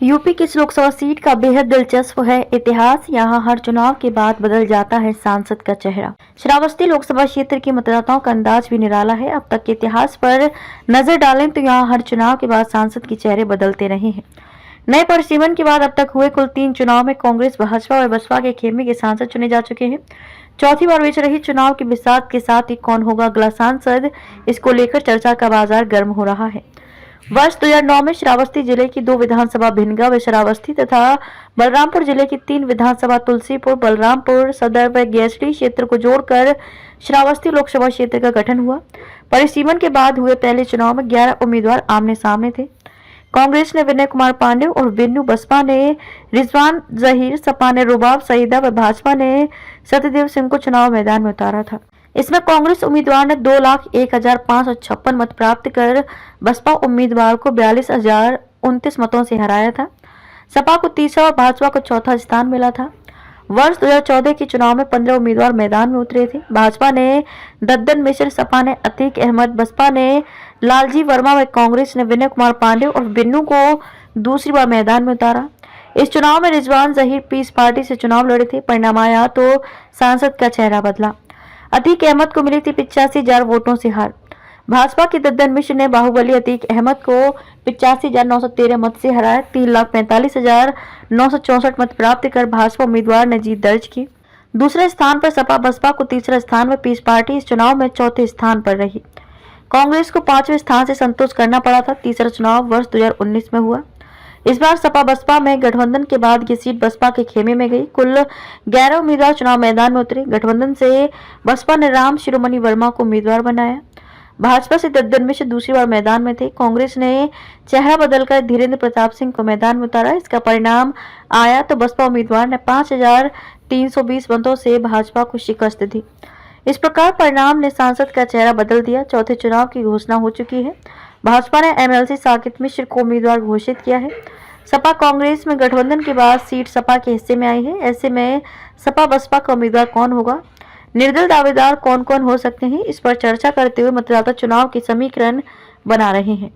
UP की इस Lok Sabha seat का बेहद दिलचस्प है इतिहास। यहाँ हर चुनाव के बाद बदल जाता है सांसद का चेहरा। श्रावस्ती लोकसभा क्षेत्र के मतदाताओं का अंदाज भी निराला है। अब तक के इतिहास पर नजर डालें तो यहाँ हर चुनाव के बाद सांसद के चेहरे बदलते रहे हैं। नए परिसीमन के बाद अब तक हुए कुल 3 चुनाव में कांग्रेस, भाजपा और बसपा के खेमे के सांसद चुने जा चुके हैं। चौथी बार बीच रही चुनाव के बिसात के साथ ही कौन होगा अगला सांसद, इसको लेकर चर्चा का बाजार गर्म हो रहा है। वर्ष 2009 में श्रावस्ती जिले की 2 विधानसभा भिनगा व श्रावस्ती तथा बलरामपुर जिले की 3 विधानसभा तुलसीपुर, बलरामपुर सदर व गैसडी क्षेत्र को जोड़कर श्रावस्ती लोकसभा क्षेत्र का गठन हुआ। परिसीमन के बाद हुए पहले चुनाव में 11 उम्मीदवार आमने सामने थे। कांग्रेस ने विनय कुमार पांडे और बिन्नू, बसपा ने रिजवान जहीर, सपा ने रुबाब सईदा व भाजपा ने सत्यदेव सिंह को चुनाव मैदान में उतारा था। इसमें कांग्रेस उम्मीदवार ने 2,01,556 मत प्राप्त कर बसपा उम्मीदवार को 42,029 मतों से हराया था। सपा को तीसरा और भाजपा को चौथा स्थान मिला था। वर्ष 2014 के चुनाव में 15 उम्मीदवार मैदान में उतरे थे। भाजपा ने दद्दन मिश्र, सपा ने अतीक अहमद, बसपा ने लालजी वर्मा व कांग्रेस ने विनय कुमार पांडे और बिन्नू को दूसरी बार मैदान में उतारा। इस चुनाव में रिजवान जहीर पीस पार्टी से चुनाव लड़े थे। परिणाम आया तो सांसद का चेहरा बदला। अतीक अहमद को मिली थी 85,000 वोटों से हार। भाजपा के दद्दन मिश्र ने बाहुबली अतीक अहमद को 85,913 मत से हराया। 3,45,964 मत प्राप्त कर भाजपा उम्मीदवार ने जीत दर्ज की। दूसरे स्थान पर सपा बसपा को तीसरा स्थान में पीस पार्टी इस चुनाव में चौथे स्थान पर रही। कांग्रेस को 5वें स्थान से संतोष करना पड़ा था। तीसरा चुनाव वर्ष 2019 में हुआ। इस बार सपा बसपा में गठबंधन के बाद ये सीट बसपा के खेमे में गई। कुल 11 उम्मीदवार चुनाव मैदान में उतरे। गठबंधन से बसपा ने राम शिरोमणि वर्मा को उम्मीदवार बनाया। भाजपा से दद्दन मिश्र दूसरी बार मैदान में थे। कांग्रेस ने चेहरा बदलकर धीरेन्द्र प्रताप सिंह को मैदान में उतारा। इसका परिणाम आया तो बसपा उम्मीदवार ने 5,320 मतों से भाजपा को शिकस्त दी। इस प्रकार परिणाम ने सांसद का चेहरा बदल दिया। चौथे चुनाव की घोषणा हो चुकी है। भाजपा ने एमएलसी साकित मिश्र को उम्मीदवार घोषित किया है। सपा कांग्रेस में गठबंधन के बाद सीट सपा के हिस्से में आई है। ऐसे में सपा बसपा का उम्मीदवार कौन होगा, निर्दल दावेदार कौन कौन हो सकते हैं, इस पर चर्चा करते हुए मतदाता चुनाव की समीकरण बना रहे हैं।